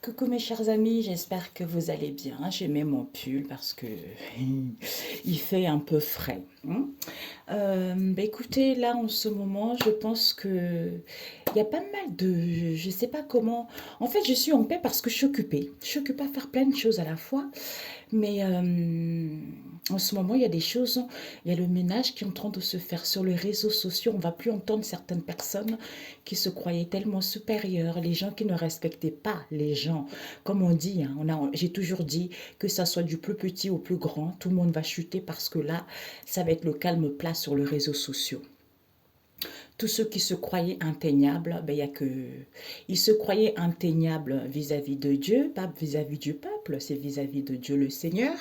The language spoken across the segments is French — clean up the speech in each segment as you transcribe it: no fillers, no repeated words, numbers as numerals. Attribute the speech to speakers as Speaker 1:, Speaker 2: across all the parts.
Speaker 1: Coucou mes chers amis, j'espère que vous allez bien. J'ai mis mon pull parce que il fait un peu frais, hein. Écoutez, là en ce moment, je pense que il y a pas mal de, je sais pas comment. En fait, je suis en paix parce que je suis occupée. Je suis occupée à faire plein de choses à la fois. Mais en ce moment, il y a des choses, il y a le ménage qui est en train de se faire sur les réseaux sociaux. On va plus entendre certaines personnes qui se croyaient tellement supérieures, les gens qui ne respectaient pas les gens. Comme on dit, hein, j'ai toujours dit que ça soit du plus petit au plus grand, tout le monde va chuter parce que là, ça va être le calme plat sur les réseaux sociaux. Tous ceux qui se croyaient inteignables, il y a que... Ils se croyaient inteignables vis-à-vis de Dieu, pas vis-à-vis du peuple, c'est vis-à-vis de Dieu le Seigneur.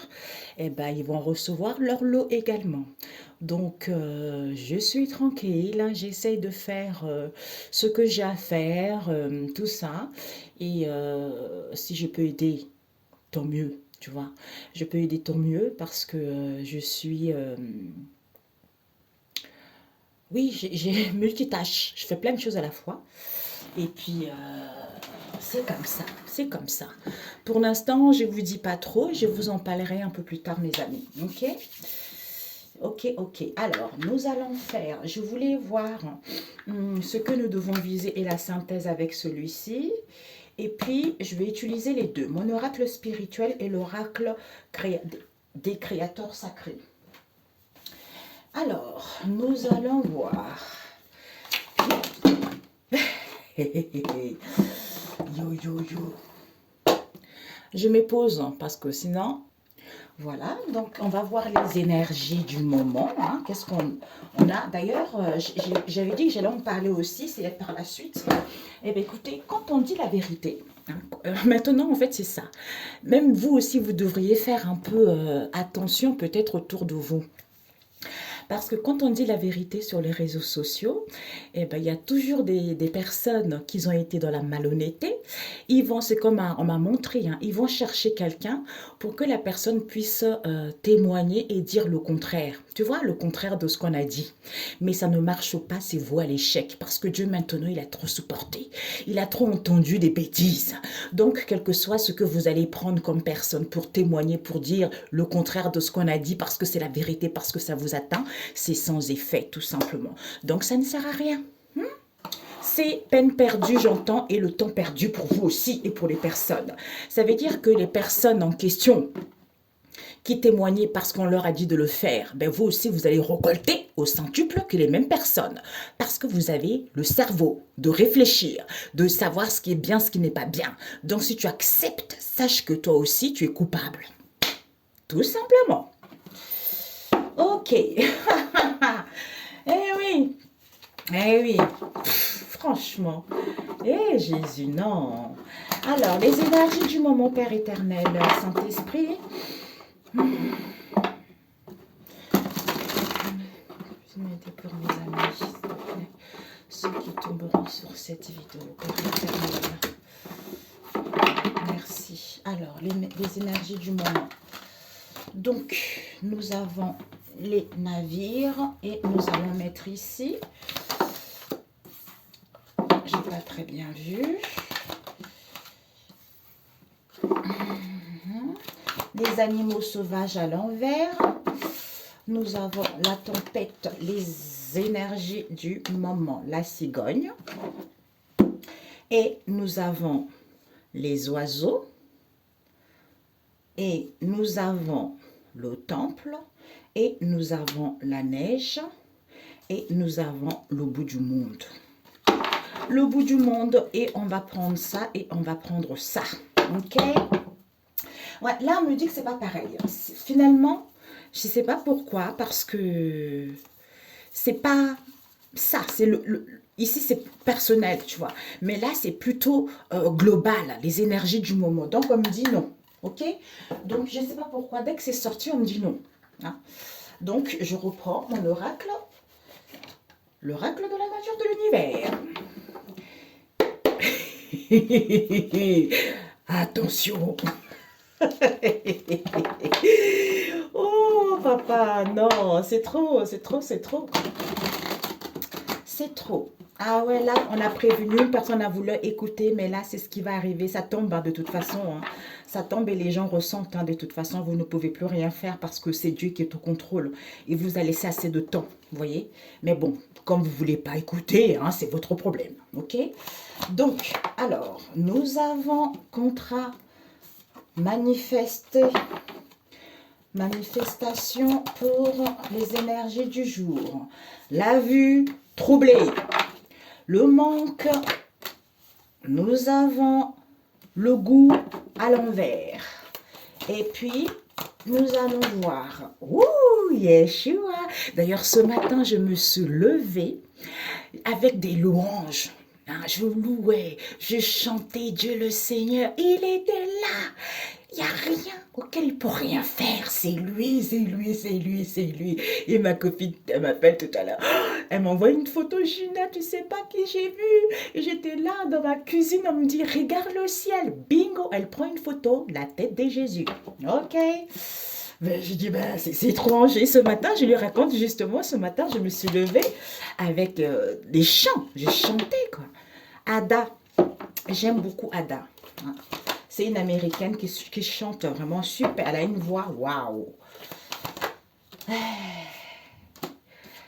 Speaker 1: Ils vont recevoir leur lot également. Donc, je suis tranquille, hein, j'essaye de faire ce que j'ai à faire, tout ça. Et si je peux aider, tant mieux, tu vois. Je peux aider tant mieux parce que je suis... oui, j'ai multitâche. Je fais plein de choses à la fois. Et puis, c'est comme ça. C'est comme ça. Pour l'instant, je ne vous dis pas trop. Je vous en parlerai un peu plus tard, mes amis. OK? Ok, ok. Alors, nous allons faire, je voulais voir ce que nous devons viser et la synthèse avec celui-ci. Et puis, je vais utiliser les deux, mon oracle spirituel et l'oracle des créateurs sacrés. Alors, nous allons voir. Yo, yo, yo. Je me pose parce que sinon, voilà. Donc, on va voir les énergies du moment, hein. Qu'est-ce qu'on a? D'ailleurs, j'avais dit que j'allais en parler aussi, c'est par la suite. Eh bien, écoutez, quand on dit la vérité, hein, maintenant, en fait, c'est ça. Même vous aussi, vous devriez faire un peu attention peut-être autour de vous. Parce que quand on dit la vérité sur les réseaux sociaux, il y a toujours des personnes qui ont été dans la malhonnêteté. Ils vont, c'est comme on m'a montré, hein, ils vont chercher quelqu'un pour que la personne puisse témoigner et dire le contraire. Tu vois, le contraire de ce qu'on a dit. Mais ça ne marche pas, c'est voué à l'échec. Parce que Dieu, maintenant, il a trop supporté. Il a trop entendu des bêtises. Donc, quel que soit ce que vous allez prendre comme personne pour témoigner, pour dire le contraire de ce qu'on a dit, parce que c'est la vérité, parce que ça vous atteint, c'est sans effet, tout simplement. Donc, ça ne sert à rien. C'est peine perdue, j'entends, et le temps perdu pour vous aussi et pour les personnes. Ça veut dire que les personnes en question qui témoignaient parce qu'on leur a dit de le faire, vous aussi, vous allez récolter au centuple que les mêmes personnes. Parce que vous avez le cerveau de réfléchir, de savoir ce qui est bien, ce qui n'est pas bien. Donc, si tu acceptes, sache que toi aussi, tu es coupable. Tout simplement. Ok. Eh oui. Eh oui. Franchement. Eh Jésus, non. Alors, les énergies du moment, Père éternel, Saint-Esprit. M'aider pour mes amis, s'il te plaît. Ceux qui tomberont sur cette vidéo, Père éternel. Merci. Alors, les énergies du moment. Donc, nous avons les navires et nous allons mettre ici. J'ai pas très bien vu. Les animaux sauvages à l'envers. Nous avons la tempête, les énergies du moment, la cigogne. Et nous avons les oiseaux. Et nous avons le temple. Et nous avons la neige. Et nous avons le bout du monde. Le bout du monde. Et on va prendre ça et on va prendre ça. Ok? Ouais, là, on me dit que c'est pas pareil. Finalement, je ne sais pas pourquoi, parce que c'est pas ça. Ici, c'est personnel, tu vois. Mais là, c'est plutôt global, les énergies du moment. Donc, on me dit non. OK? Donc, je ne sais pas pourquoi. Dès que c'est sorti, on me dit non. Hein? Donc, je reprends mon oracle. L'oracle de la nature de l'univers. Attention. Oh, papa, non, c'est trop, c'est trop, c'est trop. C'est trop. Ah ouais, là, on a prévenu, une personne a voulu écouter, mais là, c'est ce qui va arriver. Ça tombe hein, de toute façon. Hein. Ça tombe et les gens ressentent. Hein, de toute façon, vous ne pouvez plus rien faire parce que c'est Dieu qui est au contrôle. Il vous a laissé assez de temps, vous voyez. Mais bon, comme vous ne voulez pas écouter, hein, c'est votre problème, ok. Donc, alors, nous avons contrat manifesté. Manifestation pour les énergies du jour. La vue troublée. Le manque, nous avons le goût à l'envers. Et puis, nous allons voir. Ouh, Yeshua. D'ailleurs, ce matin, je me suis levée avec des louanges. Hein, je louais, je chantais Dieu le Seigneur. Il était là. Il n'y a rien auquel il ne peut rien faire. C'est lui, c'est lui, c'est lui, c'est lui. Et ma copine, elle m'appelle tout à l'heure. Elle m'envoie une photo, Gina, tu sais pas qui j'ai vu. Et j'étais là dans ma cuisine, on me dit, regarde le ciel. Bingo, elle prend une photo, la tête de Jésus. Ok. Ben, je dis, ben, c'est étrange. Et ce matin, je lui raconte justement, ce matin, je me suis levée avec des chants. J'ai chanté, quoi. Ada, j'aime beaucoup Ada. Hein. C'est une américaine qui chante vraiment super. Elle a une voix, waouh.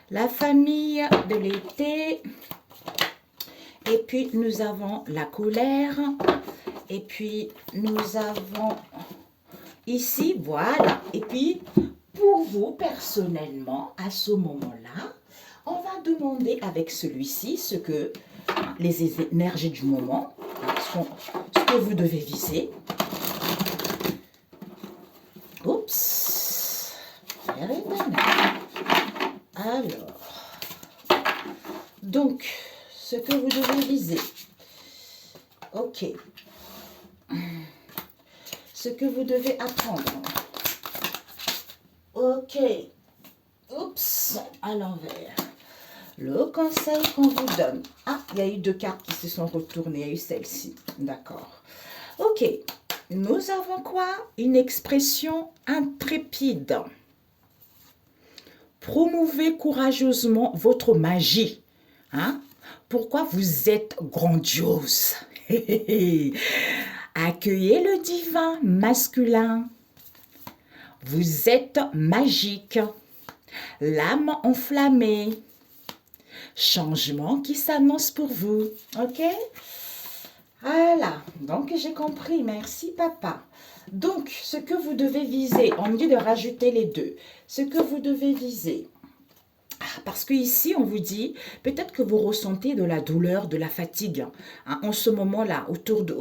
Speaker 1: La famille de l'été. Et puis, nous avons la colère. Et puis, nous avons ici, voilà. Et puis, pour vous, personnellement, à ce moment-là, on va demander avec celui-ci ce que les énergies du moment, ce que vous devez viser. Oups. Alors, donc, ce que vous devez viser. Ok. Ce que vous devez apprendre. Ok. Oups, à l'envers. Le conseil qu'on vous donne. Ah, il y a eu 2 cartes qui se sont retournées. Il y a eu celle-ci. D'accord. Ok. Nous avons quoi? Une expression intrépide. Promouvez courageusement votre magie. Hein? Pourquoi vous êtes grandiose? Accueillez le divin masculin. Vous êtes magique. L'âme enflammée. Changement qui s'annonce pour vous. Ok? Voilà. Donc, j'ai compris. Merci, papa. Donc, ce que vous devez viser, on me dit de rajouter les deux. Ce que vous devez viser. Parce que ici, on vous dit, peut-être que vous ressentez de la douleur, de la fatigue, hein, en ce moment-là, autour de,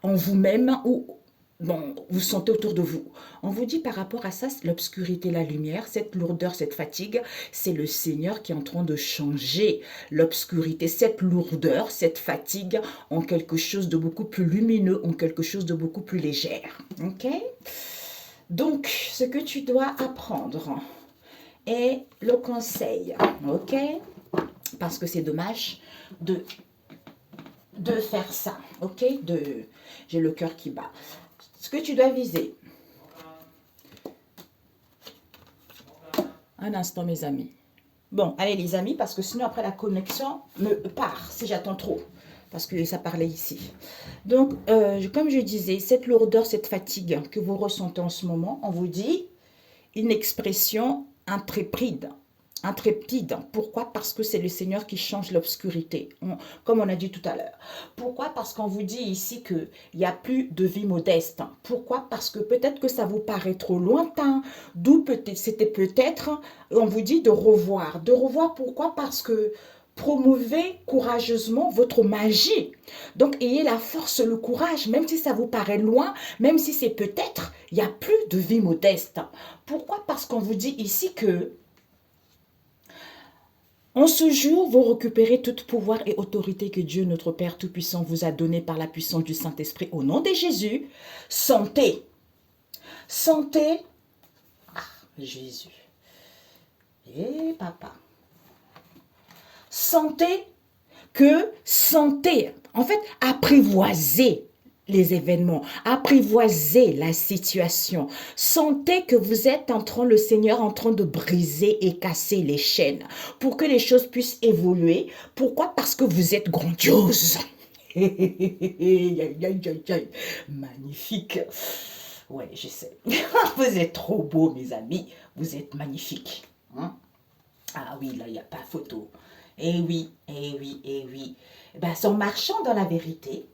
Speaker 1: en vous-même ou bon, vous sentez autour de vous. On vous dit par rapport à ça, l'obscurité, la lumière, cette lourdeur, cette fatigue, c'est le Seigneur qui est en train de changer l'obscurité, cette lourdeur, cette fatigue en quelque chose de beaucoup plus lumineux, en quelque chose de beaucoup plus légère. Ok? Donc, ce que tu dois apprendre est le conseil, ok? Parce que c'est dommage de faire ça, ok? J'ai le cœur qui bat. Ce que tu dois viser. Un instant, mes amis. Bon, allez les amis, parce que sinon après la connexion me part si j'attends trop. Parce que ça parlait ici. Donc, comme je disais, cette lourdeur, cette fatigue que vous ressentez en ce moment, on vous dit une expression intrépide. Intrépide. Pourquoi? Parce que c'est le Seigneur qui change l'obscurité, comme on a dit tout à l'heure. Pourquoi? Parce qu'on vous dit ici qu'il n'y a plus de vie modeste. Pourquoi? Parce que peut-être que ça vous paraît trop lointain, d'où c'était peut-être, on vous dit de revoir. De revoir pourquoi? Parce que promouvez courageusement votre magie. Donc, ayez la force, le courage, même si ça vous paraît loin, même si c'est peut-être, il n'y a plus de vie modeste. Pourquoi? Parce qu'on vous dit ici que en ce jour, vous récupérez tout pouvoir et autorité que Dieu, notre Père Tout-Puissant, vous a donné par la puissance du Saint-Esprit. Au nom de Jésus, santé. Santé. Ah, Jésus. Et papa. Santé. Que santé. En fait, apprivoiser les événements, apprivoisez la situation, sentez que vous êtes le Seigneur en train de briser et casser les chaînes pour que les choses puissent évoluer. Pourquoi? Parce que vous êtes grandiose. Magnifique. Ouais, je sais. Vous êtes trop beaux, mes amis. Vous êtes magnifiques. Hein? Ah oui, là, il n'y a pas photo. Eh oui, eh oui, eh oui. Ben, c'est en marchant dans la vérité,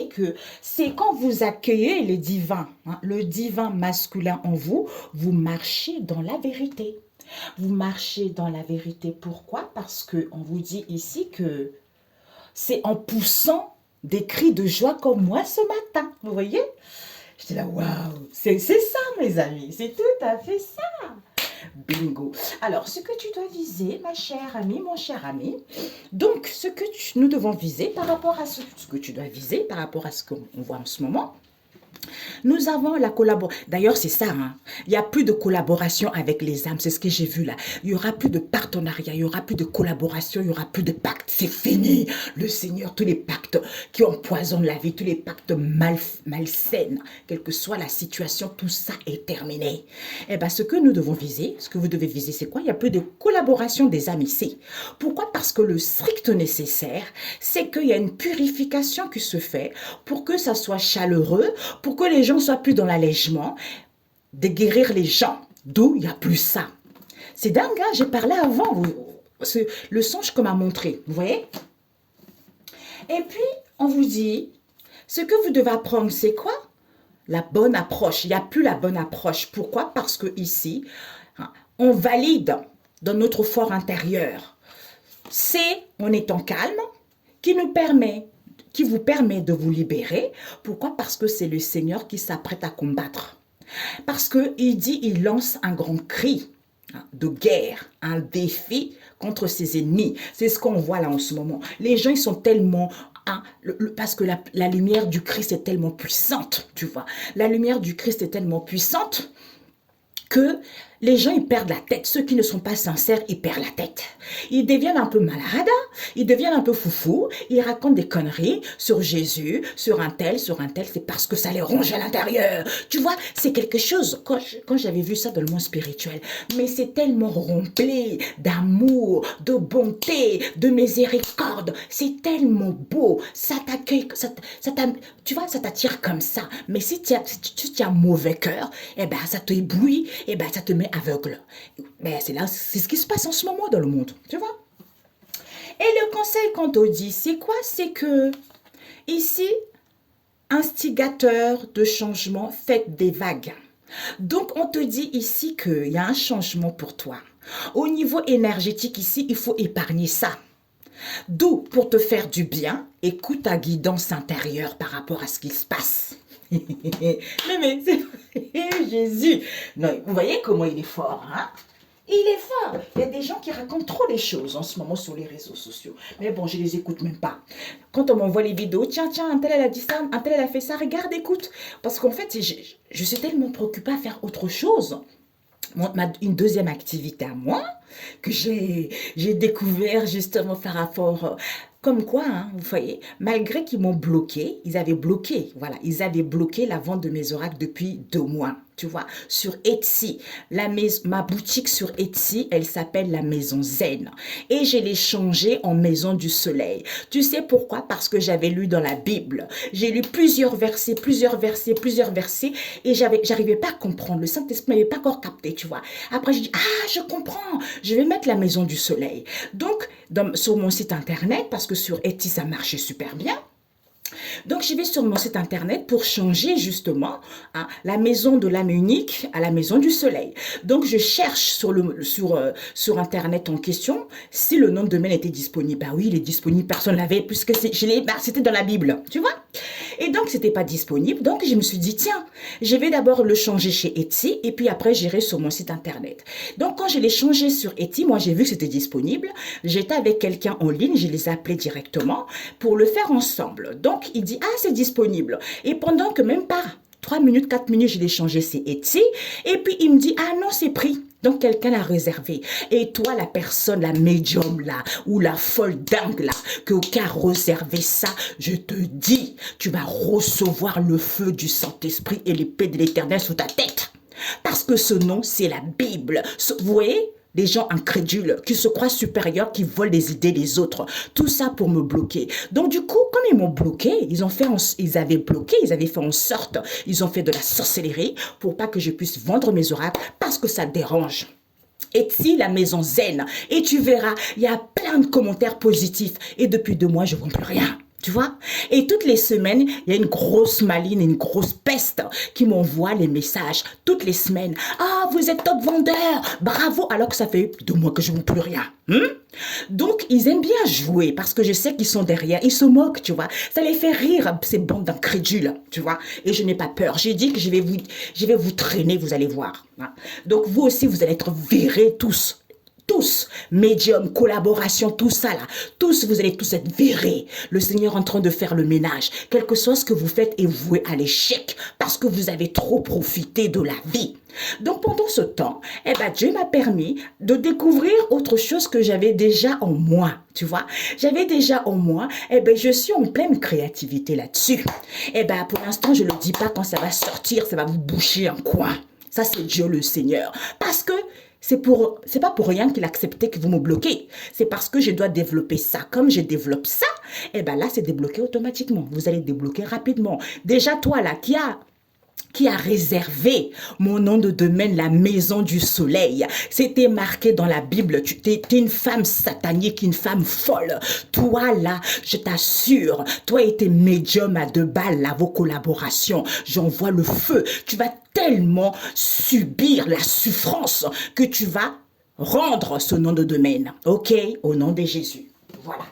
Speaker 1: que c'est quand vous accueillez le divin masculin en vous, vous marchez dans la vérité. Vous marchez dans la vérité. Pourquoi? Parce qu'on vous dit ici que c'est en poussant des cris de joie comme moi ce matin. Vous voyez? J'étais là, waouh, c'est ça, mes amis, c'est tout à fait ça. Bingo. Alors, ce que tu dois viser, ma chère amie, mon cher ami, donc ce que nous devons viser par rapport à ce que tu dois viser par rapport à ce qu'on voit en ce moment, nous avons la collaboration. D'ailleurs, c'est ça. Hein. Il n'y a plus de collaboration avec les âmes. C'est ce que j'ai vu là. Il n'y aura plus de partenariat. Il n'y aura plus de collaboration. Il n'y aura plus de pacte. C'est fini. Le Seigneur, tous les pactes qui empoisonnent la vie, tous les pactes malsains, quelle que soit la situation, tout ça est terminé. Eh bien, ce que nous devons viser, ce que vous devez viser, c'est quoi? Il n'y a plus de collaboration des âmes ici. Pourquoi? Parce que le strict nécessaire, c'est qu'il y a une purification qui se fait pour que ça soit chaleureux, pour que les gens soient plus dans l'allègement, de guérir les gens. D'où il n'y a plus ça. C'est dingue, hein? J'ai parlé avant. Le songe qu'on m'a montré, vous voyez? Et puis, on vous dit, ce que vous devez apprendre, c'est quoi? La bonne approche. Il n'y a plus la bonne approche. Pourquoi? Parce que ici, on valide dans notre fort intérieur. C'est en étant calme qui vous permet de vous libérer. Pourquoi? Parce que c'est le Seigneur qui s'apprête à combattre. Parce qu'il dit, il lance un grand cri de guerre, un défi contre ses ennemis. C'est ce qu'on voit là en ce moment. Les gens, ils sont tellement... parce que la lumière du Christ est tellement puissante, tu vois. La lumière du Christ est tellement puissante que les gens, ils perdent la tête. Ceux qui ne sont pas sincères, ils perdent la tête. Ils deviennent un peu malades, ils deviennent un peu foufous, ils racontent des conneries sur Jésus, sur un tel. C'est parce que ça les ronge à l'intérieur. Tu vois, c'est quelque chose, quand j'avais vu ça dans le monde spirituel, mais c'est tellement rempli d'amour, de bonté, de miséricorde. C'est tellement beau. Ça t'accueille, tu vois, ça t'attire comme ça. Mais si tu as un mauvais cœur, eh ben, ça te éblouit, eh ben, ça te met aveugle. Mais c'est ce qui se passe en ce moment dans le monde, tu vois. Et le conseil qu'on te dit, c'est quoi? C'est que ici, instigateur de changement, faites des vagues. Donc, on te dit ici qu'il y a un changement pour toi. Au niveau énergétique, ici, il faut épargner ça. D'où, pour te faire du bien, écoute ta guidance intérieure par rapport à ce qui se passe. mais c'est Jésus. Non, vous voyez comment il est fort, hein? Il est fort. Il y a des gens qui racontent trop les choses en ce moment sur les réseaux sociaux. Mais bon, je les écoute même pas. Quand on m'envoie les vidéos, tiens, un tel elle a dit ça, un tel elle a fait ça, regarde, écoute. Parce qu'en fait, je suis tellement préoccupée à faire autre chose. Une deuxième activité à moi que j'ai découvert justement par rapport comme quoi, hein, vous voyez, malgré qu'ils m'ont bloqué, ils avaient bloqué la vente de mes oracles depuis 2 mois. Tu vois, sur Etsy, ma boutique sur Etsy, elle s'appelle la Maison Zen. Et je l'ai changée en Maison du Soleil. Tu sais pourquoi? Parce que j'avais lu dans la Bible. J'ai lu plusieurs versets, et j'arrivais pas à comprendre. Le Saint-Esprit m'avait pas encore capté, tu vois. Après, j'ai dit, je comprends. Je vais mettre la Maison du Soleil. Donc, sur mon site internet, parce que sur Etsy, ça marchait super bien. Donc, je vais sur mon site internet pour changer justement la maison de l'âme unique à la maison du soleil. Donc, je cherche sur internet en question si le nom de domaine était disponible. Bah oui, il est disponible, personne ne l'avait puisque c'était dans la Bible, tu vois. Et donc, c'était pas disponible. Donc, je me suis dit, tiens, je vais d'abord le changer chez Etsy et puis après, j'irai sur mon site internet. Donc, quand je l'ai changé sur Etsy, moi, j'ai vu que c'était disponible. J'étais avec quelqu'un en ligne, je les ai appelés directement pour le faire ensemble. Donc, il dit, c'est disponible. Et pendant que même pas 3 minutes, 4 minutes, je l'ai changé, c'est Etsy. Et puis, il me dit, non, c'est pris. Donc, quelqu'un l'a réservé. Et toi, la personne, la médium là, ou la folle dingue là, qui a réservé ça, je te dis, tu vas recevoir le feu du Saint-Esprit et l'épée de l'Éternel sous ta tête. Parce que ce nom, c'est la Bible. Vous voyez, des gens incrédules, qui se croient supérieurs, qui volent les idées des autres. Tout ça pour me bloquer. Donc du coup, comme ils m'ont bloqué, ils avaient fait en sorte, ils ont fait de la sorcellerie pour pas que je puisse vendre mes oracles parce que ça dérange. Et si la maison zen, et tu verras, il y a plein de commentaires positifs. Et depuis 2 mois, je ne vois plus rien. Tu vois? Et toutes les semaines, il y a une grosse maline, une grosse peste qui m'envoie les messages. Toutes les semaines. Ah, vous êtes top vendeur. Bravo. Alors que ça fait 2 mois que je ne vois plus rien. Donc, ils aiment bien jouer parce que je sais qu'ils sont derrière. Ils se moquent, tu vois. Ça les fait rire, ces bandes d'incrédules, tu vois. Et je n'ai pas peur. J'ai dit que je vais vous traîner, vous allez voir. Donc, vous aussi, vous allez être virés tous. Tous, médium, collaboration, tout ça là, tous, vous allez tous être virés. Le Seigneur est en train de faire le ménage. Quel que soit ce que vous faites est voué à l'échec parce que vous avez trop profité de la vie. Donc pendant ce temps, Dieu m'a permis de découvrir autre chose que j'avais déjà en moi, tu vois. J'avais déjà en moi, je suis en pleine créativité là-dessus. Pour l'instant, je ne le dis pas quand ça va sortir, ça va vous boucher un coin. Ça, c'est Dieu le Seigneur. Parce que c'est pas pour rien qu'il a accepté que vous me bloquez. C'est parce que je dois développer ça. Comme je développe ça, là, c'est débloqué automatiquement. Vous allez débloquer rapidement. Déjà, toi, là, qui a réservé mon nom de domaine, la maison du soleil. C'était marqué dans la Bible. Tu es une femme satanique, une femme folle. Toi, là, je t'assure, toi et tes médiums à 2 balles, là, vos collaborations, j'envoie le feu. Tu vas tellement subir la souffrance que tu vas rendre ce nom de domaine. OK? Au nom de Jésus. Voilà.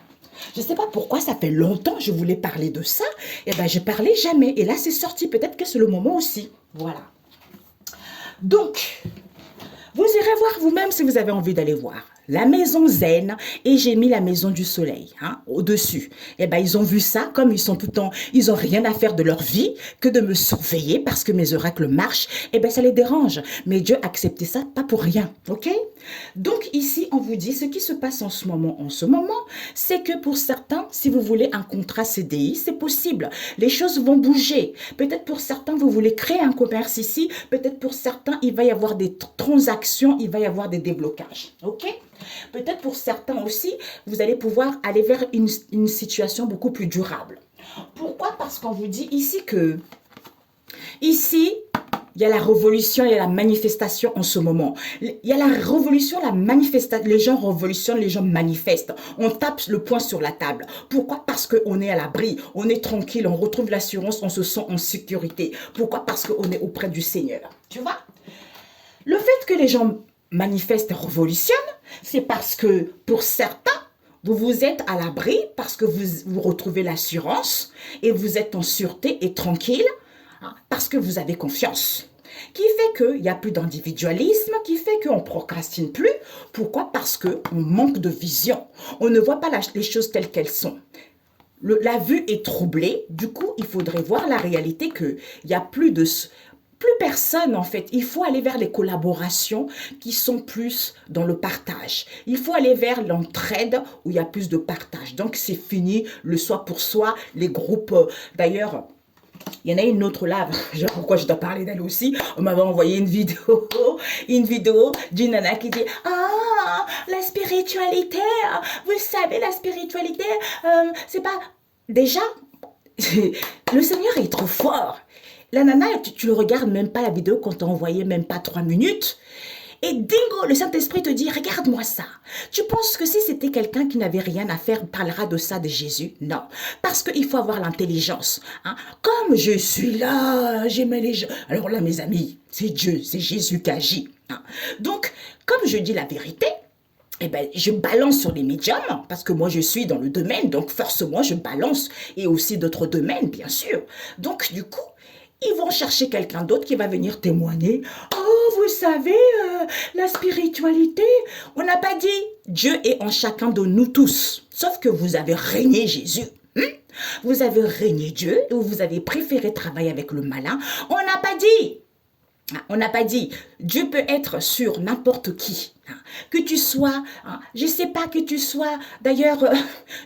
Speaker 1: Je ne sais pas pourquoi, ça fait longtemps que je voulais parler de ça. Je ne parlais jamais. Et là, c'est sorti. Peut-être que c'est le moment aussi. Voilà. Donc, vous irez voir vous-même si vous avez envie d'aller voir. La maison zen, et j'ai mis la maison du soleil au-dessus. Ils ont vu ça, comme ils sont tout le temps, ils n'ont rien à faire de leur vie que de me surveiller parce que mes oracles marchent. Ça les dérange. Mais Dieu a accepté ça, pas pour rien. OK? Donc ici, on vous dit ce qui se passe en ce moment. En ce moment, c'est que pour certains, si vous voulez un contrat CDI, c'est possible. Les choses vont bouger. Peut-être pour certains, vous voulez créer un commerce ici. Peut-être pour certains, il va y avoir des transactions, il va y avoir des déblocages. OK? Peut-être pour certains aussi, vous allez pouvoir aller vers une situation beaucoup plus durable. Pourquoi? Parce qu'on vous dit ici que, ici, il y a la révolution, il y a la manifestation en ce moment. Il y a la révolution, la manifestation. Les gens révolutionnent, les gens manifestent. On tape le poing sur la table. Pourquoi? Parce qu'on est à l'abri, on est tranquille, on retrouve l'assurance, on se sent en sécurité. Pourquoi? Parce qu'on est auprès du Seigneur. Tu vois? Le fait que les gens manifestent et révolutionnent, c'est parce que pour certains, vous êtes à l'abri parce que vous retrouvez l'assurance et vous êtes en sûreté et tranquille parce que vous avez confiance. Qui fait qu'il n'y a plus d'individualisme, qui fait qu'on ne procrastine plus. Pourquoi? Parce qu'on manque de vision. On ne voit pas les choses telles qu'elles sont. La vue est troublée. Du coup, il faudrait voir la réalité qu'il n'y a plus personne en fait. Il faut aller vers les collaborations qui sont plus dans le partage. Il faut aller vers l'entraide où il y a plus de partage. Donc c'est fini le soi pour soi, les groupes. D'ailleurs, il y en a une autre là, je sais pas pourquoi je dois parler d'elle aussi. On m'avait envoyé une vidéo d'une nana qui dit « Ah, la spiritualité, vous savez, la spiritualité, c'est pas... » Déjà, le Seigneur est trop fort. La nana, tu ne regardes même pas la vidéo qu'on t'a envoyé, même pas 3 minutes. Et dingo, le Saint-Esprit te dit, regarde-moi ça. Tu penses que si c'était quelqu'un qui n'avait rien à faire, parlera de ça de Jésus? Non. Parce qu'il faut avoir l'intelligence. Comme je suis là, j'aimais les gens. Alors là, mes amis, c'est Dieu, c'est Jésus qui agit. Donc, comme je dis la vérité, je balance sur les médiums, parce que moi je suis dans le domaine, donc forcément je balance, et aussi d'autres domaines, bien sûr. Donc, du coup, ils vont chercher quelqu'un d'autre qui va venir témoigner. Oh, vous savez, la spiritualité, on n'a pas dit Dieu est en chacun de nous tous. Sauf que vous avez régné Jésus. Vous avez régné Dieu et vous avez préféré travailler avec le malin. On n'a pas dit On n'a pas dit, Dieu peut être sur n'importe qui. Que tu sois, je ne sais pas que tu sois, d'ailleurs,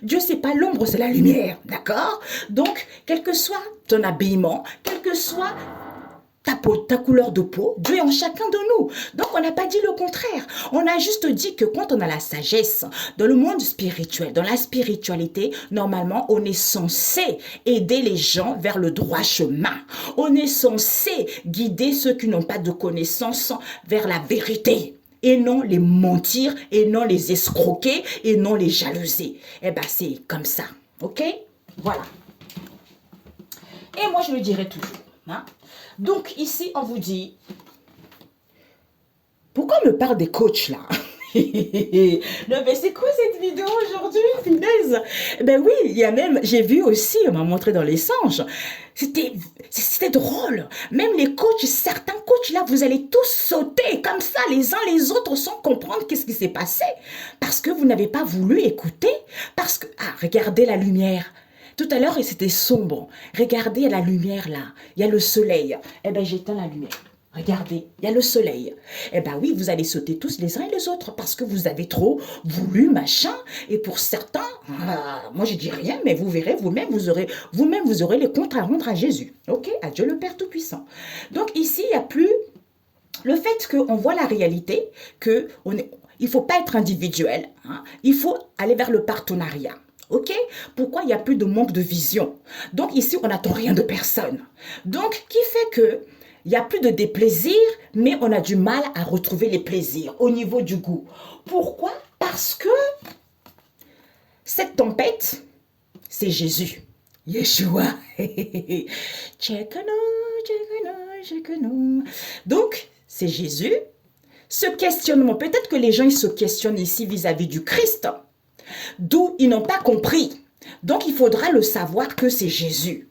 Speaker 1: Dieu c'est pas l'ombre, c'est la lumière, d'accord? Donc, quel que soit ton habillement, quel que soit ta peau, ta couleur de peau, Dieu est en chacun de nous. Donc, on n'a pas dit le contraire. On a juste dit que quand on a la sagesse dans le monde spirituel, dans la spiritualité, normalement, on est censé aider les gens vers le droit chemin. On est censé guider ceux qui n'ont pas de connaissances vers la vérité. Et non les mentir, et non les escroquer, et non les jalouser. Eh bien, c'est comme ça. OK? Voilà. Et moi, je le dirai toujours. Hein? Donc, ici, on vous dit, pourquoi on me parle des coachs, là? Non, mais c'est quoi cette vidéo aujourd'hui, finesse? Ben oui, il y a même, j'ai vu aussi, on m'a montré dans les songes, c'était drôle. Même les coachs, certains coachs, là, vous allez tous sauter comme ça, les uns les autres, sans comprendre qu'est-ce qui s'est passé. Parce que vous n'avez pas voulu écouter, parce que, regardez la lumière. Tout à l'heure, c'était sombre. Regardez, il y a la lumière là. Il y a le soleil. Eh bien, j'éteins la lumière. Regardez, il y a le soleil. Eh bien oui, vous allez sauter tous les uns et les autres parce que vous avez trop voulu, machin. Et pour certains, moi je dis rien, mais vous verrez vous-même, vous aurez les comptes à rendre à Jésus. Ok, à Dieu le Père Tout-Puissant. Donc ici, il n'y a plus le fait qu'on voit la réalité, il ne faut pas être individuel. Hein, il faut aller vers le partenariat. Ok? Pourquoi il n'y a plus de manque de vision? Donc ici, on n'attend rien de personne. Donc, qui fait que il n'y a plus de déplaisir, mais on a du mal à retrouver les plaisirs au niveau du goût. Pourquoi? Parce que cette tempête, c'est Jésus. Yeshua. Donc, c'est Jésus. Ce questionnement, peut-être que les gens ils se questionnent ici vis-à-vis du Christ. D'où ils n'ont pas compris. Donc, il faudra le savoir que c'est Jésus.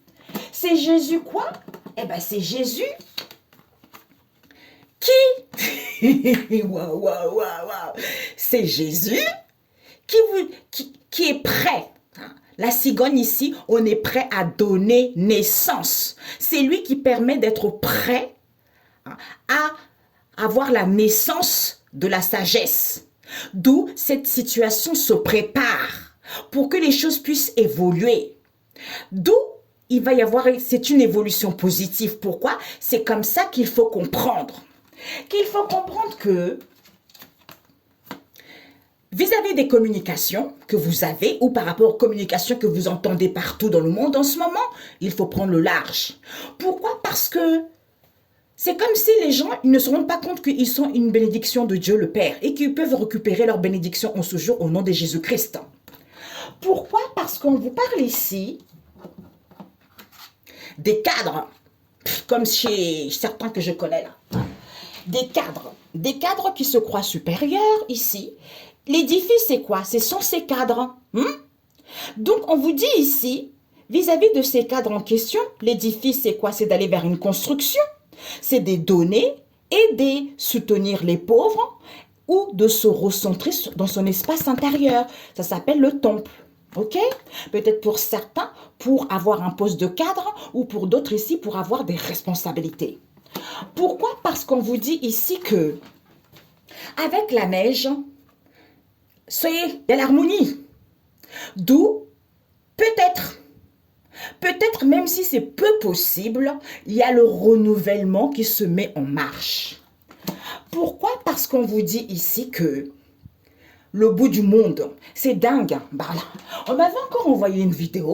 Speaker 1: C'est Jésus quoi? Eh bien, c'est Jésus qui... Waouh, waouh, waouh. C'est Jésus qui est prêt. La cigogne ici, on est prêt à donner naissance. C'est lui qui permet d'être prêt à avoir la naissance de la sagesse. D'où cette situation se prépare pour que les choses puissent évoluer. D'où il va y avoir, c'est une évolution positive. Pourquoi? C'est comme ça qu'il faut comprendre. Qu'il faut comprendre que vis-à-vis des communications que vous avez ou par rapport aux communications que vous entendez partout dans le monde en ce moment, il faut prendre le large. Pourquoi? Parce que c'est comme si les gens ils ne se rendent pas compte qu'ils sont une bénédiction de Dieu le Père et qu'ils peuvent récupérer leur bénédiction en ce jour au nom de Jésus-Christ. Pourquoi? Parce qu'on vous parle ici des cadres, comme chez certains que je connais là. Des cadres qui se croient supérieurs ici. L'édifice, c'est quoi? Ce sont ces cadres. Donc, on vous dit ici, vis-à-vis de ces cadres en question, l'édifice, c'est quoi? C'est d'aller vers une construction. C'est de donner, aider, soutenir les pauvres ou de se recentrer dans son espace intérieur. Ça s'appelle le temple. Ok? Peut-être pour certains, pour avoir un poste de cadre ou pour d'autres ici, pour avoir des responsabilités. Pourquoi? Parce qu'on vous dit ici que avec la neige, il y a l'harmonie. D'où, peut-être même si c'est peu possible, il y a le renouvellement qui se met en marche. Pourquoi? Parce qu'on vous dit ici que le bout du monde, c'est dingue. Bah là, on m'avait encore envoyé une vidéo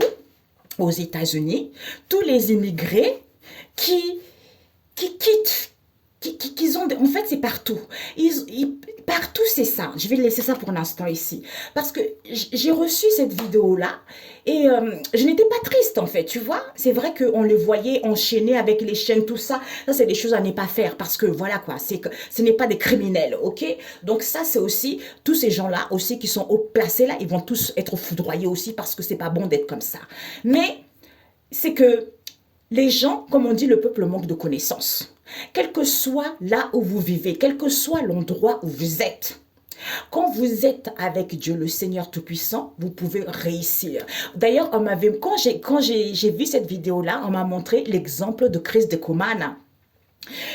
Speaker 1: aux États-Unis, tous les immigrés qui quittent, qui ont... En fait, c'est partout. Partout, c'est ça. Je vais laisser ça pour l'instant ici. Parce que j'ai reçu cette vidéo-là et je n'étais pas triste, en fait, tu vois. C'est vrai qu'on les voyait enchaîner avec les chaînes, tout ça. Ça, c'est des choses à ne pas faire parce que, voilà quoi, ce n'est pas des criminels, ok? Donc ça, c'est aussi, tous ces gens-là aussi qui sont haut placés là, ils vont tous être foudroyés aussi parce que c'est pas bon d'être comme ça. Mais c'est que les gens, comme on dit, le peuple manque de connaissances. Quel que soit là où vous vivez, quel que soit l'endroit où vous êtes, quand vous êtes avec Dieu, le Seigneur Tout-Puissant, vous pouvez réussir. D'ailleurs, quand j'ai vu cette vidéo-là, on m'a montré l'exemple de Chris de Kumana.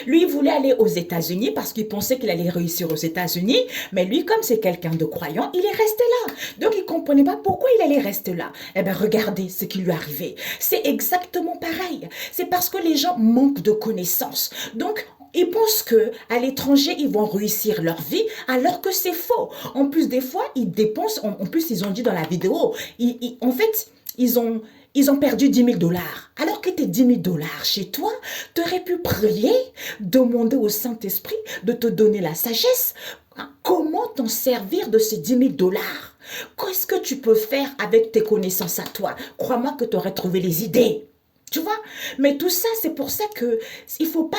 Speaker 1: Lui, il voulait aller aux États-Unis parce qu'il pensait qu'il allait réussir aux États-Unis. Mais lui, comme c'est quelqu'un de croyant, il est resté là. Donc, il ne comprenait pas pourquoi il allait rester là. Eh bien, regardez ce qui lui est arrivé. C'est exactement pareil. C'est parce que les gens manquent de connaissances. Donc, ils pensent que à l'étranger, ils vont réussir leur vie, alors que c'est faux. En plus, des fois, ils dépensent, en plus, ils ont dit dans la vidéo, en fait, ils ont perdu 10 000 $. Alors que tes 10 000 $ chez toi, tu aurais pu prier, demander au Saint-Esprit de te donner la sagesse. Comment t'en servir de ces 10 000 $? Qu'est-ce que tu peux faire avec tes connaissances à toi? Crois-moi que tu aurais trouvé les idées. Tu vois? Mais tout ça, c'est pour ça que il faut pas.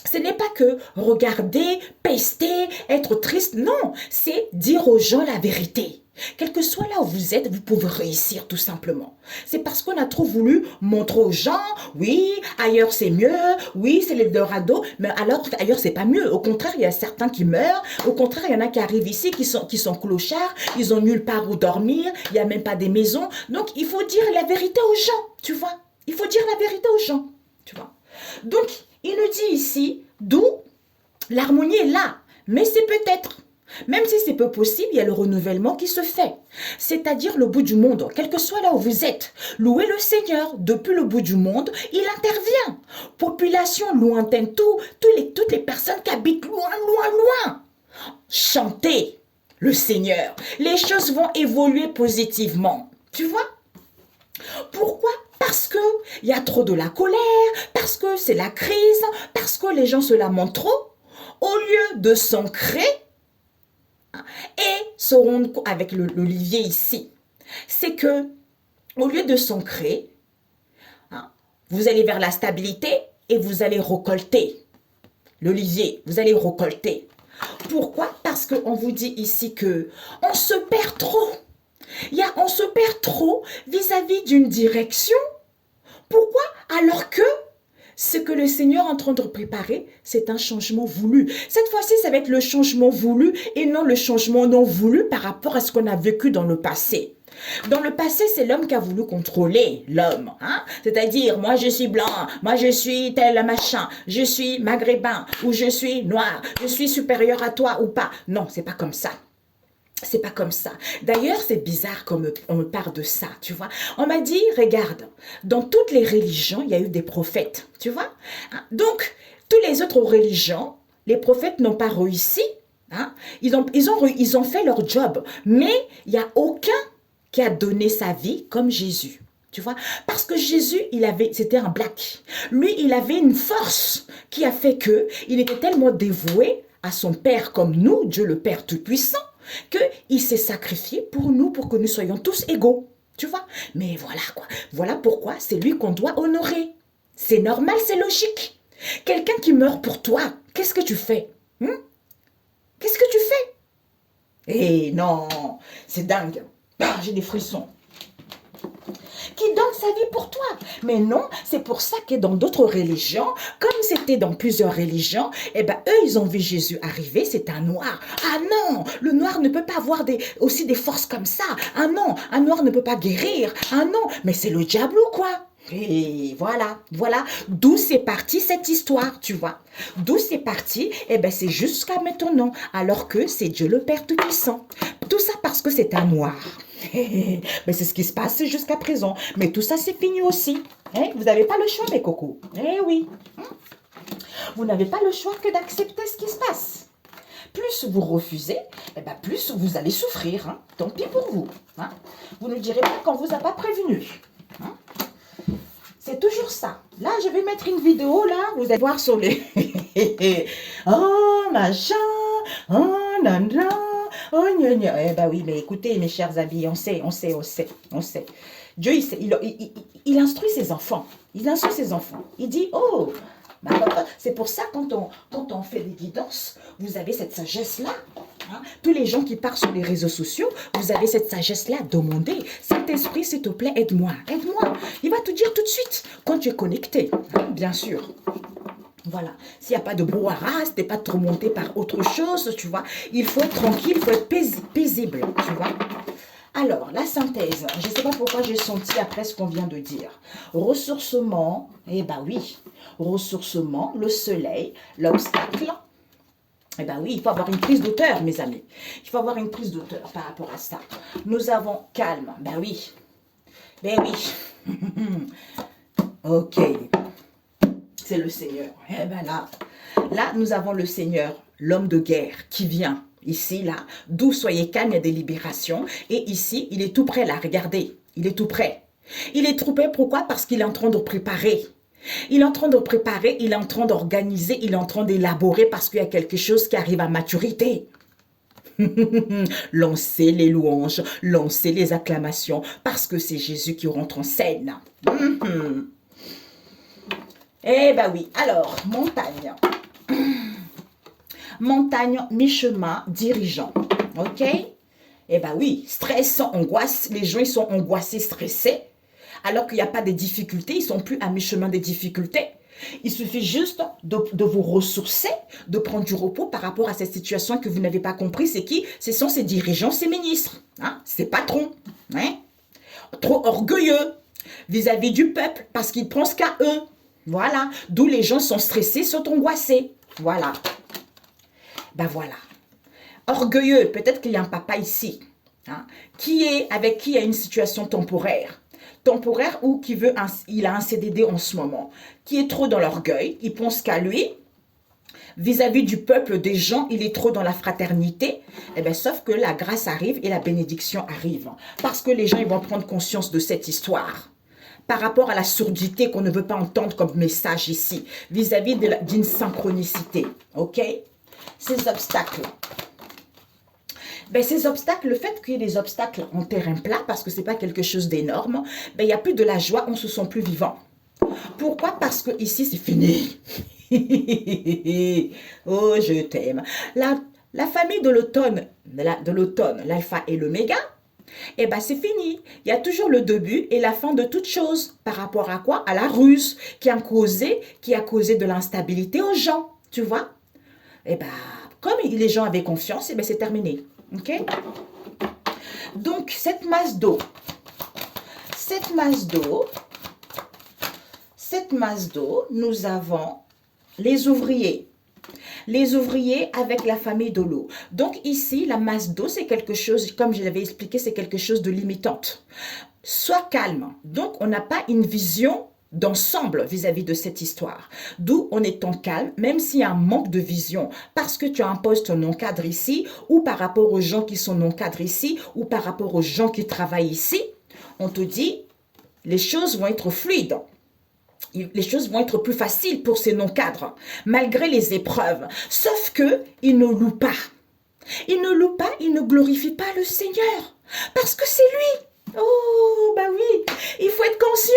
Speaker 1: Ce n'est pas que regarder, pester, être triste. Non, c'est dire aux gens la vérité. Quel que soit là où vous êtes, vous pouvez réussir tout simplement. C'est parce qu'on a trop voulu montrer aux gens, oui, ailleurs c'est mieux, oui, c'est l'Eldorado, mais alors ailleurs c'est pas mieux. Au contraire, il y a certains qui meurent, au contraire, il y en a qui arrivent ici, qui sont clochards, ils ont nulle part où dormir, il n'y a même pas des maisons. Donc, il faut dire la vérité aux gens, tu vois. Il faut dire la vérité aux gens, tu vois. Donc, il nous dit ici, d'où l'harmonie est là, mais c'est peut-être. Même si c'est peu possible, il y a le renouvellement qui se fait. C'est-à-dire le bout du monde, quel que soit là où vous êtes. Louez le Seigneur. Depuis le bout du monde, il intervient. Population lointaine, toutes les personnes qui habitent loin, loin, loin. Chantez le Seigneur. Les choses vont évoluer positivement. Tu vois? Pourquoi? Parce que il y a trop de la colère, parce que c'est la crise, parce que les gens se lamentent trop. Au lieu de s'ancrer, et se rendre avec l'olivier ici, c'est que au lieu de s'ancrer, vous allez vers la stabilité et vous allez récolter. L'olivier, vous allez récolter. Pourquoi? Parce qu'on vous dit ici que on se perd trop. On se perd trop vis-à-vis d'une direction. Pourquoi? Alors que ce que le Seigneur est en train de préparer, c'est un changement voulu. Cette fois-ci, ça va être le changement voulu et non le changement non voulu par rapport à ce qu'on a vécu dans le passé. Dans le passé, c'est l'homme qui a voulu contrôler l'homme. Hein? C'est-à-dire, moi je suis blanc, moi je suis tel machin, je suis maghrébin ou je suis noir, je suis supérieur à toi ou pas. Non, c'est pas comme ça. C'est pas comme ça. D'ailleurs, c'est bizarre qu'on me parle de ça, tu vois. On m'a dit, regarde, dans toutes les religions, il y a eu des prophètes, tu vois. Donc, toutes les autres religions, les prophètes n'ont pas réussi. Hein? Ils ont fait leur job. Mais il n'y a aucun qui a donné sa vie comme Jésus. Tu vois, parce que Jésus, c'était un black. Lui, il avait une force qui a fait que il était tellement dévoué à son Père comme nous, Dieu le Père Tout-Puissant, qu'il s'est sacrifié pour nous, pour que nous soyons tous égaux. Tu vois? Mais voilà quoi. Voilà pourquoi c'est lui qu'on doit honorer. C'est normal, c'est logique. Quelqu'un qui meurt pour toi, qu'est-ce que tu fais? Qu'est-ce que tu fais? Eh non, c'est dingue. J'ai des frissons. Qui donne sa vie pour toi. Mais non, c'est pour ça que dans d'autres religions, comme c'était dans plusieurs religions, eh ben eux, ils ont vu Jésus arriver, c'est un noir. Ah non, le noir ne peut pas avoir aussi des forces comme ça. Ah non, un noir ne peut pas guérir. Ah non, mais c'est le diable ou quoi? Et voilà, d'où c'est parti cette histoire, tu vois. D'où c'est parti, eh ben c'est jusqu'à maintenant, alors que c'est Dieu le Père Tout-Puissant. Tout ça parce que c'est un noir. Mais c'est ce qui se passe jusqu'à présent. Mais tout ça, c'est fini aussi. Vous n'avez pas le choix, mes cocos. Eh oui. Vous n'avez pas le choix que d'accepter ce qui se passe. Plus vous refusez, eh ben plus vous allez souffrir. Tant pis pour vous. Vous ne direz pas qu'on ne vous a pas prévenu. C'est toujours ça. Là, je vais mettre une vidéo, là, vous allez voir sur les... oh, machin, oh, nanana, oh, gna, gna. Eh ben oui, mais écoutez, mes chers amis, on sait. Dieu, il instruit ses enfants. Il dit, oh, c'est pour ça, quand on fait des guidances, vous avez cette sagesse-là. Tous les gens qui partent sur les réseaux sociaux, vous avez cette sagesse-là. Demandez, Saint-Esprit, s'il te plaît, aide-moi. Il va te dire tout de suite, quand tu es connecté, bien sûr. Voilà, s'il n'y a pas de brouhaha, si tu n'es pas trop monté par autre chose, tu vois. Il faut être tranquille, il faut être paisible, tu vois. Alors, la synthèse, je ne sais pas pourquoi j'ai senti après ce qu'on vient de dire. Ressourcement, eh bien oui, ressourcement, le soleil, l'obstacle. Eh bien oui, il faut avoir une prise d'auteur, mes amis. Il faut avoir une prise d'auteur par rapport à ça. Nous avons calme, ben oui. Ben oui. Ok. C'est le Seigneur. Eh bien là, nous avons le Seigneur, l'homme de guerre qui vient. Ici, là, d'où soyez calme, il y a des libérations. Et ici, il est tout prêt, là, regardez. Il est tout prêt. Il est tout prêt, pourquoi? Parce qu'il est en train de préparer. Il est en train de préparer, il est en train d'organiser, il est en train d'élaborer parce qu'il y a quelque chose qui arrive à maturité. Lancez les louanges, lancez les acclamations parce que c'est Jésus qui rentre en scène. Eh ben oui, alors, montagne. Montagne, mi-chemin, dirigeant. Ok? Eh ben oui, stress, angoisse. Les gens, ils sont angoissés, stressés. Alors qu'il n'y a pas de difficultés, ils ne sont plus à mi-chemin des difficultés. Il suffit juste de vous ressourcer, de prendre du repos par rapport à cette situation que vous n'avez pas compris. C'est qui? Ce sont ces dirigeants, ces ministres, hein? Ces patrons. Hein? Trop orgueilleux vis-à-vis du peuple parce qu'ils pensent qu'à eux. Voilà. D'où les gens sont stressés, sont angoissés. Voilà. Ben voilà. Orgueilleux, peut-être qu'il y a un papa ici, hein, avec qui il y a une situation temporaire. Temporaire ou il a un CDD en ce moment, qui est trop dans l'orgueil, il pense qu'à lui, vis-à-vis du peuple, des gens, il est trop dans la fraternité, eh bien, sauf que la grâce arrive et la bénédiction arrive, parce que les gens ils vont prendre conscience de cette histoire, par rapport à la surdité qu'on ne veut pas entendre comme message ici, vis-à-vis d'une synchronicité, ok? Ces obstacles. Ben, ces obstacles, le fait qu'il y ait des obstacles en terrain plat, parce que ce n'est pas quelque chose d'énorme, ben, il n'y a plus de la joie, on se sent plus vivant. Pourquoi? Parce que ici, c'est fini. Oh, je t'aime. La famille de l'automne, l'alpha et l'oméga, eh ben, c'est fini. Il y a toujours le début et la fin de toute chose. Par rapport à quoi? À la ruse qui a causé de l'instabilité aux gens. Tu vois? Eh ben, comme les gens avaient confiance, eh ben, c'est terminé. Ok? Donc, cette masse d'eau, nous avons les ouvriers. Les ouvriers avec la famille de l'eau. Donc ici, la masse d'eau, c'est quelque chose, comme je l'avais expliqué, c'est quelque chose de limitante. Sois calme. Donc, on n'a pas une vision d'ensemble vis-à-vis de cette histoire. D'où on est en calme, même s'il y a un manque de vision, parce que tu as un poste non-cadre ici, ou par rapport aux gens qui sont non-cadres ici, ou par rapport aux gens qui travaillent ici, on te dit, les choses vont être fluides. Les choses vont être plus faciles pour ces non-cadres, malgré les épreuves. Sauf que ils ne louent pas. Ils ne louent pas, ils ne glorifient pas le Seigneur. Parce que c'est lui. Oh, bah oui, il faut être conscient.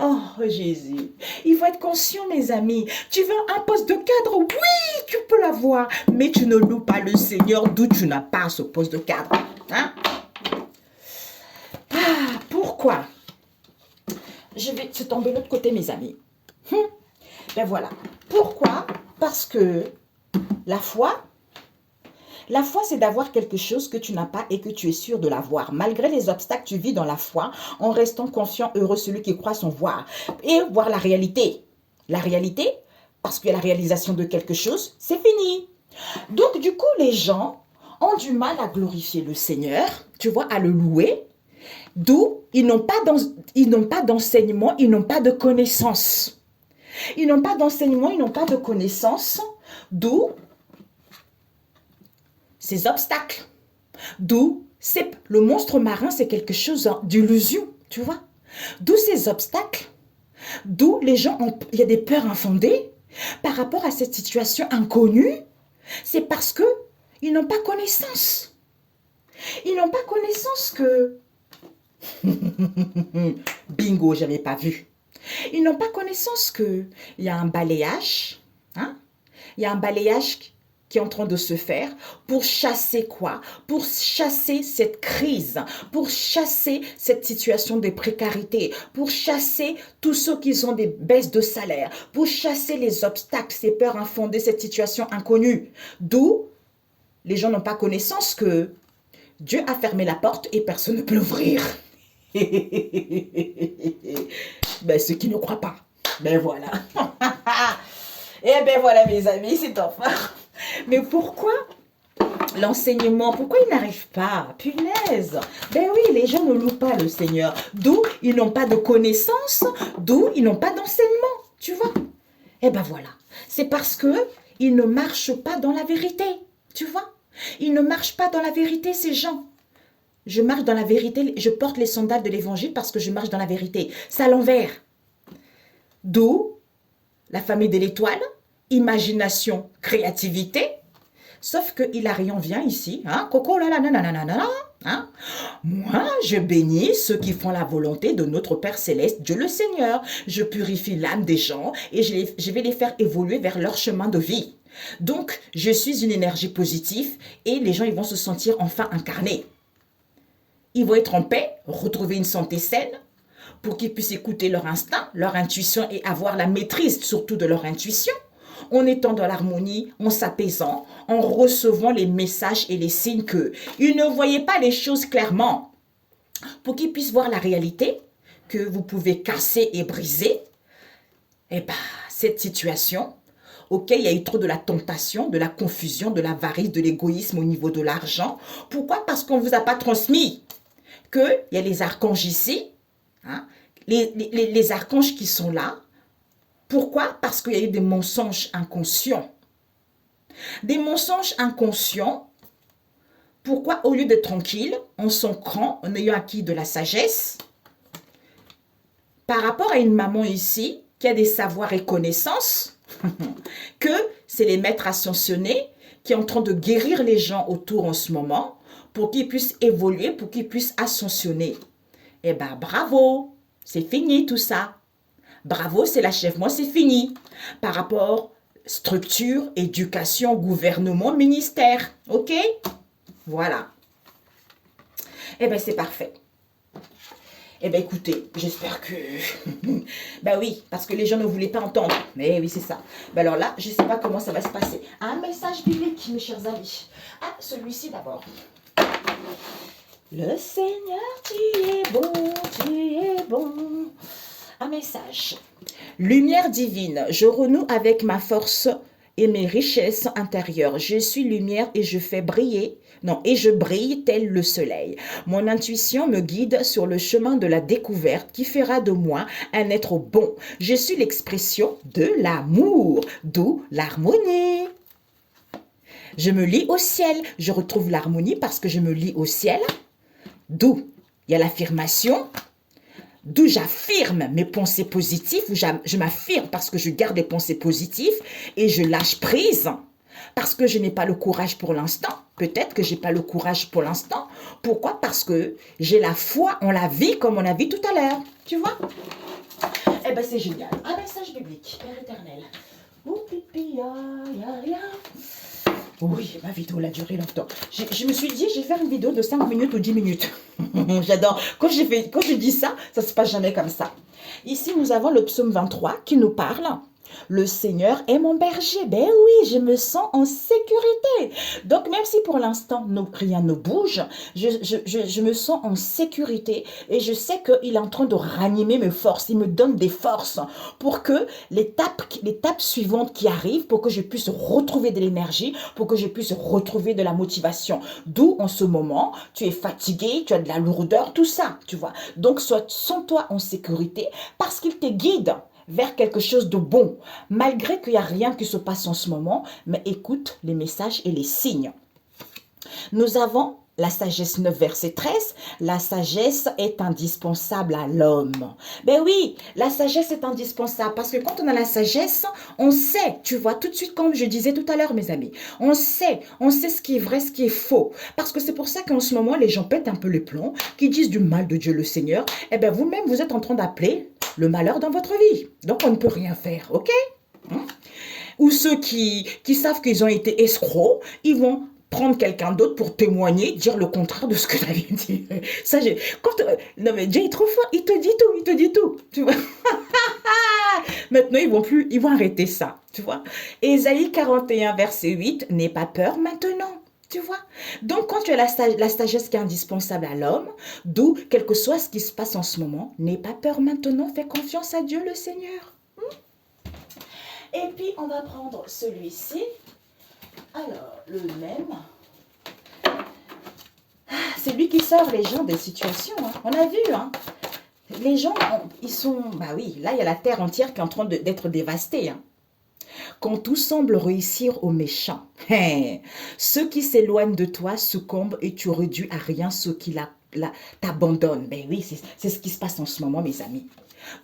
Speaker 1: Oh, Jésus, il faut être conscient, mes amis. Tu veux un poste de cadre? Oui, tu peux l'avoir. Mais tu ne loues pas le Seigneur, d'où tu n'as pas ce poste de cadre. Hein? Ah, pourquoi? Je vais se tomber de l'autre côté, mes amis. Ben voilà. Pourquoi? Parce que la foi, c'est d'avoir quelque chose que tu n'as pas et que tu es sûr de l'avoir. Malgré les obstacles, tu vis dans la foi en restant confiant, heureux celui qui croit sans voir. Et voir la réalité. La réalité, parce qu'il y a la réalisation de quelque chose, c'est fini. Donc, du coup, les gens ont du mal à glorifier le Seigneur, tu vois, à le louer. D'où ils n'ont pas d'enseignement, ils n'ont pas de connaissances. Ils n'ont pas d'enseignement, ils n'ont pas de connaissances. D'où ces obstacles. D'où le monstre marin, c'est quelque chose d'illusion, tu vois. D'où ces obstacles. D'où les gens il y a des peurs infondées par rapport à cette situation inconnue. C'est parce que ils n'ont pas connaissance. Ils n'ont pas connaissance que bingo, je n'avais pas vu. Ils n'ont pas connaissance qu'il y a un balayage. Hein? Il y a un balayage qui est en train de se faire pour chasser quoi? Pour chasser cette crise, pour chasser cette situation de précarité, pour chasser tous ceux qui ont des baisses de salaire, pour chasser les obstacles, ces peurs infondées, cette situation inconnue. D'où les gens n'ont pas connaissance que Dieu a fermé la porte et personne ne peut l'ouvrir. Ben, ceux qui ne croient pas. Ben voilà. Et ben voilà mes amis, c'est enfin. Mais pourquoi l'enseignement, pourquoi ils n'arrivent pas? Punaise. Ben oui, les gens ne louent pas le Seigneur. D'où ils n'ont pas de connaissances, d'où ils n'ont pas d'enseignement. Tu vois? Eh ben voilà. C'est parce que ils ne marchent pas dans la vérité. Tu vois? Ils ne marchent pas dans la vérité, ces gens. Je marche dans la vérité, je porte les sandales de l'évangile parce que je marche dans la vérité. C'est à l'envers. D'où la famille de l'étoile, imagination, créativité. Sauf que Hilarion vient ici, hein, coco là là nanana, hein. Moi, je bénis ceux qui font la volonté de notre Père Céleste, Dieu le Seigneur. Je purifie l'âme des gens et je vais les faire évoluer vers leur chemin de vie. Donc, je suis une énergie positive et les gens ils vont se sentir enfin incarnés. Ils vont être en paix, retrouver une santé saine pour qu'ils puissent écouter leur instinct, leur intuition et avoir la maîtrise surtout de leur intuition. En étant dans l'harmonie, en s'apaisant, en recevant les messages et les signes qu'ils ne voyaient pas les choses clairement. Pour qu'ils puissent voir la réalité que vous pouvez casser et briser, eh bien, cette situation, ok, il y a eu trop de la tentation, de la confusion, de l'avarice, de l'égoïsme au niveau de l'argent. Pourquoi? Parce qu'on ne vous a pas transmis qu'il y a les archanges ici, hein, les archanges qui sont là. Pourquoi? Parce qu'il y a eu des mensonges inconscients. Des mensonges inconscients. Pourquoi au lieu d'être tranquille, en s'ancrant, en ayant acquis de la sagesse, par rapport à une maman ici, qui a des savoirs et connaissances, que c'est les maîtres ascensionnés qui est en train de guérir les gens autour en ce moment, pour qu'ils puissent évoluer, pour qu'ils puissent ascensionner. Eh bien, bravo, c'est fini tout ça. Bravo, c'est l'achèvement, c'est fini. Par rapport structure, éducation, gouvernement, ministère. OK? Voilà. Eh bien, c'est parfait. Eh bien, écoutez, j'espère que... ben oui, parce que les gens ne voulaient pas entendre. Mais oui, c'est ça. Ben alors là, je ne sais pas comment ça va se passer. Un message biblique, mes chers amis. Ah, celui-ci d'abord. Le Seigneur, tu es bon, tu es bon. Un message. Lumière divine, je renoue avec ma force et mes richesses intérieures. Je suis lumière et je fais briller, non, et je brille tel le soleil. Mon intuition me guide sur le chemin de la découverte qui fera de moi un être bon. Je suis l'expression de l'amour, d'où l'harmonie. Je me lie au ciel, je retrouve l'harmonie parce que je me lie au ciel. D'où il y a l'affirmation. D'où j'affirme mes pensées positives, je m'affirme parce que je garde des pensées positives et je lâche prise parce que je n'ai pas le courage pour l'instant. Peut-être que je n'ai pas le courage pour l'instant. Pourquoi? Parce que j'ai la foi en la vie comme on a vu tout à l'heure. Tu vois? Eh bien, c'est génial. Un message biblique, Père éternel. Oui, ma vidéo a duré longtemps. Je me suis dit, je vais faire une vidéo de 5 minutes ou 10 minutes. J'adore. Quand je dis ça, ça ne se passe jamais comme ça. Ici, nous avons le psaume 23 qui nous parle. Le Seigneur est mon berger. Ben oui, je me sens en sécurité. Donc, même si pour l'instant, rien ne bouge, je me sens en sécurité et je sais qu'il est en train de ranimer mes forces. Il me donne des forces pour que l'étape suivante qui arrive, pour que je puisse retrouver de l'énergie, pour que je puisse retrouver de la motivation. D'où, en ce moment, tu es fatigué, tu as de la lourdeur, tout ça, tu vois. Donc, sens-toi en sécurité parce qu'il te guide vers quelque chose de bon, malgré qu'il n'y a rien qui se passe en ce moment, mais écoute les messages et les signes. Nous avons la sagesse 9, verset 13, la sagesse est indispensable à l'homme. Ben oui, la sagesse est indispensable parce que quand on a la sagesse, on sait, tu vois, tout de suite, comme je disais tout à l'heure, mes amis, on sait ce qui est vrai, ce qui est faux. Parce que c'est pour ça qu'en ce moment, les gens pètent un peu les plombs, qui disent du mal de Dieu le Seigneur. Eh bien, vous-même, vous êtes en train d'appeler le malheur dans votre vie. Donc, on ne peut rien faire, ok? Ou ceux qui savent qu'ils ont été escrocs, ils vont prendre quelqu'un d'autre pour témoigner, dire le contraire de ce que tu avais dit. Ça, non mais Dieu est trop fort, il te dit tout, tu vois. Maintenant, ils vont arrêter ça, tu vois. Ésaïe 41, verset 8, n'aie pas peur maintenant. Tu vois? Donc, quand tu as la sagesse qui est indispensable à l'homme, d'où, quel que soit ce qui se passe en ce moment, n'aie pas peur maintenant, fais confiance à Dieu le Seigneur. Et puis, on va prendre celui-ci. Alors, le même. C'est lui qui sort les gens des situations. Hein. On a vu, hein. Les gens, ils sont... Bah oui, là, il y a la terre entière qui est en train d'être dévastée. Hein. Quand tout semble réussir aux méchants, ceux qui s'éloignent de toi succombent et tu réduis à rien ceux qui t'abandonnent. Ben oui, c'est ce qui se passe en ce moment, mes amis.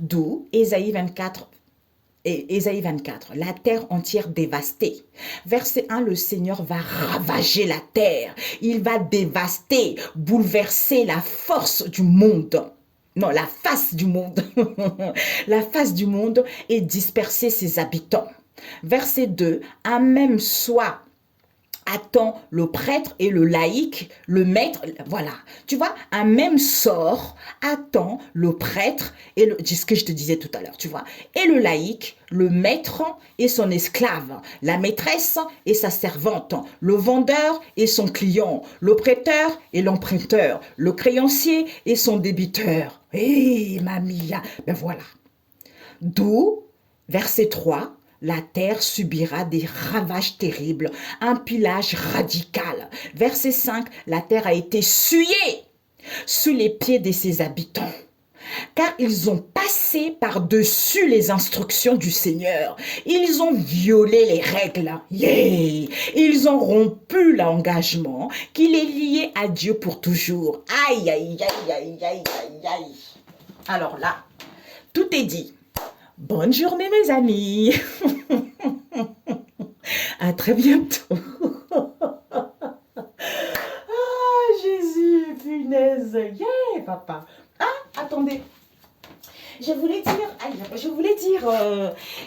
Speaker 1: D'où Ésaïe 24, la terre entière dévastée. Verset 1, le Seigneur va ravager la terre. Il va dévaster, bouleverser la force du monde. Non, la face du monde. La face du monde et disperser ses habitants. Verset 2, un même soi attend le prêtre et le laïc, le maître, voilà, tu vois, un même sort attend le prêtre et ce que je te disais tout à l'heure, tu vois, et le laïc, le maître et son esclave, la maîtresse et sa servante, le vendeur et son client, le prêteur et l'emprunteur, le créancier et son débiteur. Hé, mamia, ben voilà. D'où, verset 3, la terre subira des ravages terribles, un pillage radical. Verset 5, la terre a été souillée sous les pieds de ses habitants, car ils ont passé par-dessus les instructions du Seigneur. Ils ont violé les règles. Yeah. Ils ont rompu l'engagement qui les liait à Dieu pour toujours. Aïe, aïe, aïe, aïe, aïe, aïe, aïe. Alors là, tout est dit. Bonne journée, mes amis. À très bientôt. Ah, Jésus, punaise. Yeah, papa. Ah, attendez. Je voulais dire,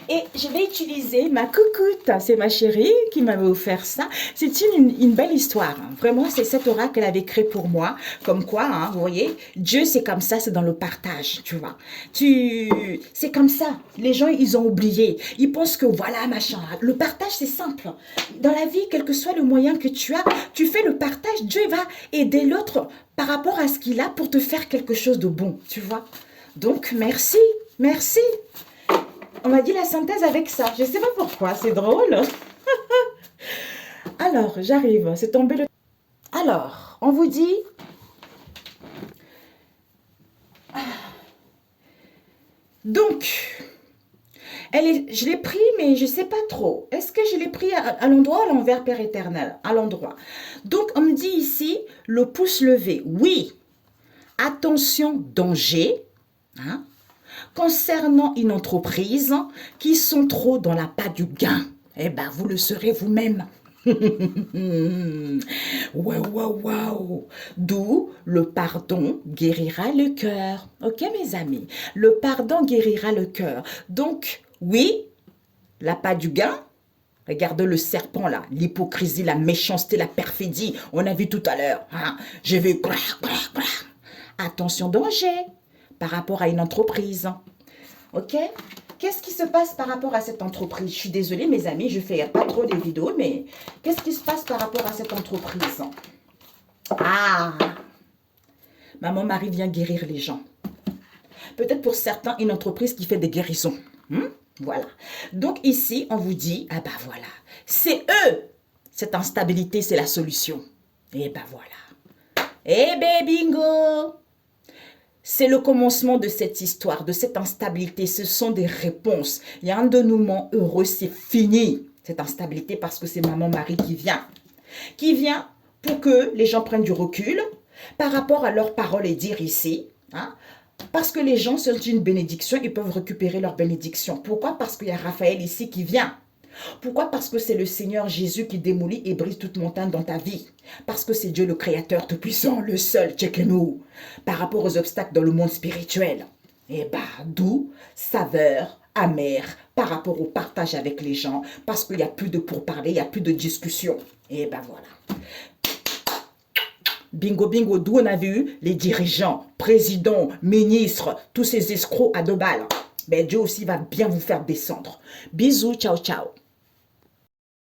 Speaker 1: et je vais utiliser ma coucoute. C'est ma chérie qui m'avait offert ça. C'est une belle histoire. Hein. Vraiment, c'est cet oracle qu'elle avait créé pour moi. Comme quoi, hein, vous voyez, Dieu, c'est comme ça, c'est dans le partage, tu vois. C'est comme ça. Les gens, ils ont oublié. Ils pensent que voilà, machin. Le partage, c'est simple. Dans la vie, quel que soit le moyen que tu as, tu fais le partage. Dieu va aider l'autre par rapport à ce qu'il a pour te faire quelque chose de bon, tu vois. Donc, merci, merci. On m'a dit la synthèse avec ça. Je ne sais pas pourquoi, c'est drôle. Alors, j'arrive, c'est tombé le... Alors, on vous dit... Donc, je l'ai pris, mais je ne sais pas trop. Est-ce que je l'ai pris à l'endroit ou à l'envers, Père éternel? À l'endroit. Donc, on me dit ici, le pouce levé. Oui, attention, danger. Hein? Concernant une entreprise qui sont trop dans la pas du gain, eh bien, vous le serez vous-même. Waouh. D'où le pardon guérira le cœur. Ok, mes amis? Le pardon guérira le cœur. Donc, oui, la pas du gain. Regarde le serpent là, l'hypocrisie, la méchanceté, la perfidie. On a vu tout à l'heure. Hein? J'ai vu... Attention, danger par rapport à une entreprise. Ok? Qu'est-ce qui se passe par rapport à cette entreprise? Je suis désolée, mes amis, je fais pas trop des vidéos, mais qu'est-ce qui se passe par rapport à cette entreprise? Ah! Maman Marie vient guérir les gens. Peut-être pour certains, une entreprise qui fait des guérisons. Voilà. Donc ici, on vous dit, ah ben voilà, c'est eux. Cette instabilité, c'est la solution. Et ben voilà. Eh ben bingo! C'est le commencement de cette histoire, de cette instabilité. Ce sont des réponses. Il y a un dénouement heureux, c'est fini, cette instabilité, parce que c'est Maman Marie qui vient. Qui vient pour que les gens prennent du recul par rapport à leurs paroles et dire ici. Hein, parce que les gens sont une bénédiction, ils peuvent récupérer leur bénédiction. Pourquoi? Parce qu'il y a Raphaël ici qui vient. Pourquoi? Parce que c'est le Seigneur Jésus qui démolit et brise toute montagne dans ta vie. Parce que c'est Dieu le Créateur tout-puissant, le seul, checkez-nous, par rapport aux obstacles dans le monde spirituel. Et bah, d'où saveur amère par rapport au partage avec les gens, parce qu'il n'y a plus de pourparler, il n'y a plus de discussion. Et bah voilà. Bingo, bingo, d'où on a vu les dirigeants, présidents, ministres, tous ces escrocs à 2 balles. Ben Dieu aussi va bien vous faire descendre. Bisous, ciao, ciao.